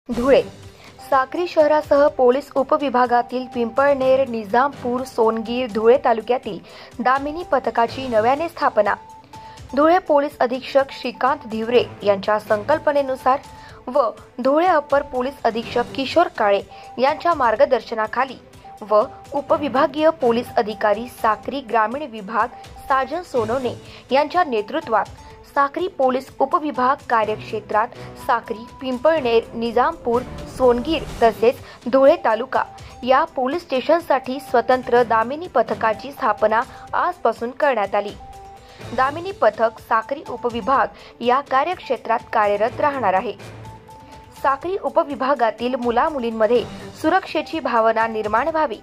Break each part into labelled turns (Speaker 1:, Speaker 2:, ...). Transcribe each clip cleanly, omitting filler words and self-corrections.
Speaker 1: धुळे साक्री शहरासह पोलीस उपविभागातील पिंपळनेर, निजामपूर, सोनगीर, धुळे तालुक्यातील दामिनी पथकाची नव्याने स्थापना। धुळे पोलीस अधीक्षक श्रीकांत धिवरे यांच्या संकल्पनेनुसार व धुळे अप्पर पोलीस अधीक्षक किशोर काळे यांच्या मार्गदर्शनाखाली व उपविभागीय पोलीस अधिकारी साक्री ग्रामीण विभाग साजन सोनवणे यांच्या नेतृत्वात साक्री पोलीस उपविभाग कार्यक्षेत्रात साक्री, पिंपळनेर, निजामपूर, सोनगीर तसेच धुळे तालुका या पोलीस स्टेशनसाठी स्वतंत्र दामिनी पथकाची स्थापना आजपासून करण्यात आली। दामिनी पथक साक्री उपविभाग या कार्यक्षेत्रात कार्यरत राहणार आहे। साक्री उपविभागातील मुला-मुलींमध्ये सुरक्षेची भावना निर्माण व्हावी,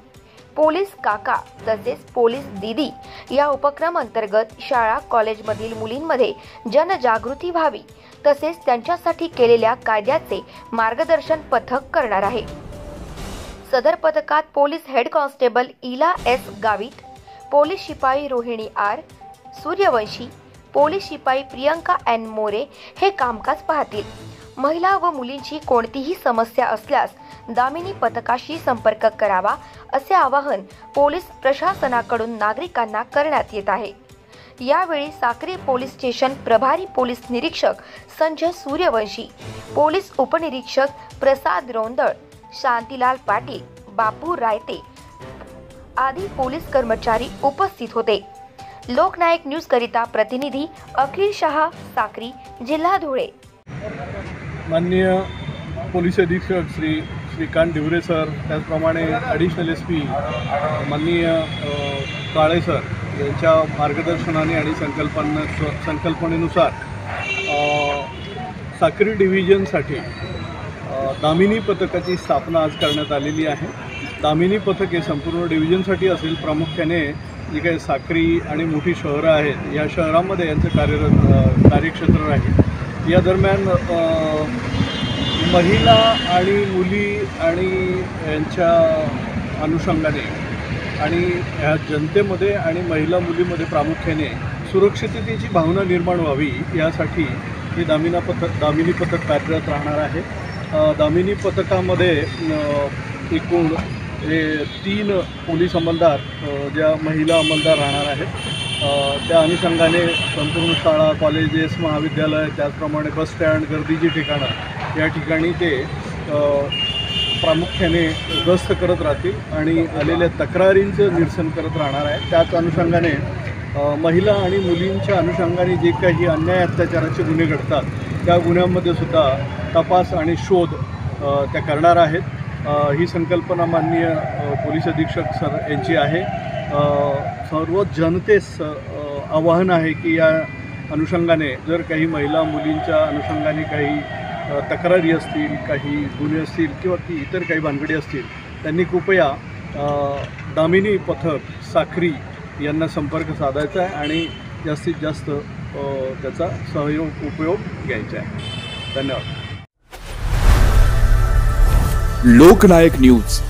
Speaker 1: पोलीस काका तसेच पोलीस दीदी या उपक्रम अंतर्गत शाळा कॉलेजमधील मुलींमध्ये जनजागृती व्हावी तसेच त्यांच्यासाठी केलेल्या कायद्याचे मार्गदर्शन पथक करणार आहे। सदर पथकात पोलीस हेड कॉन्स्टेबल इला एस गावित, पोलीस शिपाई रोहिणी आर सूर्यवंशी, पोलीस शिपाई प्रियंका एन मोरे हे कामकाज पाहतील। महिला व मुलींची कोणतीही समस्या असल्यास दामिनी पथकाशी संपर्क करावा असे आवाहन पोलीस प्रशासनाकडून नागरिकांना करण्यात येत आहे। यावेळी साक्री पोलीस स्टेशन प्रभारी पोलीस निरीक्षक संजय सूर्यवंशी, पोलीस उपनिरीक्षक प्रसाद रोंदळ, शांतीलाल पाटील, बापू रायते आदी पोलीस कर्मचारी उपस्थित होते। लोकनायक न्यूज करिता प्रतिनिधी अखिल शहा, साक्री, जिल्हा धुळे।
Speaker 2: माननीय पोलीस अधीक्षक श्रीकांत धिवरे सर, त्याचप्रमाणे ॲडिशनल एस.पी. माननीय काळे सर यांच्या मार्गदर्शनाने आणि संकल्पनेनुसार साक्री डिव्हिजनसाठी दामिनी पथकाची स्थापना आज करण्यात आलेली आहे। दामिनी पथक हे संपूर्ण डिव्हिजनसाठी असेल। प्रामुख्याने जी काही साक्री आणि मोठी शहरं आहेत या शहरामध्ये यांचं कार्यक्षेत्र आहे। या दरम्यान महिला आणि मुली आणि यांच्या अनुषंगाने आणि ह्या जनतेमध्ये आणि महिला मुलीमध्ये प्रामुख्याने सुरक्षिततेची भावना निर्माण व्हावी यासाठी हे दामिनी पथक कार्यरत राहणार आहे। दामिनी पथकामध्ये एकूण 3 पोलीस अंमलदार ज्या महिला अंमलदार राहणार आहेत। त्या अनुषंगाने संपूर्ण शाळा, कॉलेजेस, महाविद्यालय, त्याचप्रमाणे बस स्टँड, गर्दीची ठिकाणं या ठिकाणी ते प्रामुख्याने गस्त करत राहतील आणि आलेल्या तक्रारींचं निरसन करत राहणार आहे। त्याच अनुषंगाने महिला आणि मुलींच्या अनुषंगाने जे काही अन्याय अत्याचाराचे गुन्हे घडतात त्या गुन्ह्यांमध्ये सुद्धा तपास आणि शोध त्या करणार आहेत। ही संकल्पना माननीय पोलीस अधीक्षक सर यांची आहे। सर्व जनतेस आवाहन आहे की या अनुषंगाने जर काही महिला मुलींच्या अनुषंगाने काही तक्रारी असतील, काही गुन्हे असतील किंवा की इतर काही भानगडी असतील, त्यांनी कृपया दामिनी पथक साक्री यांना संपर्क साधायचा आहे आणि जास्तीत जास्त त्याचा उपयोग घ्यायचा आहे। धन्यवाद।
Speaker 3: लोकनायक न्यूज।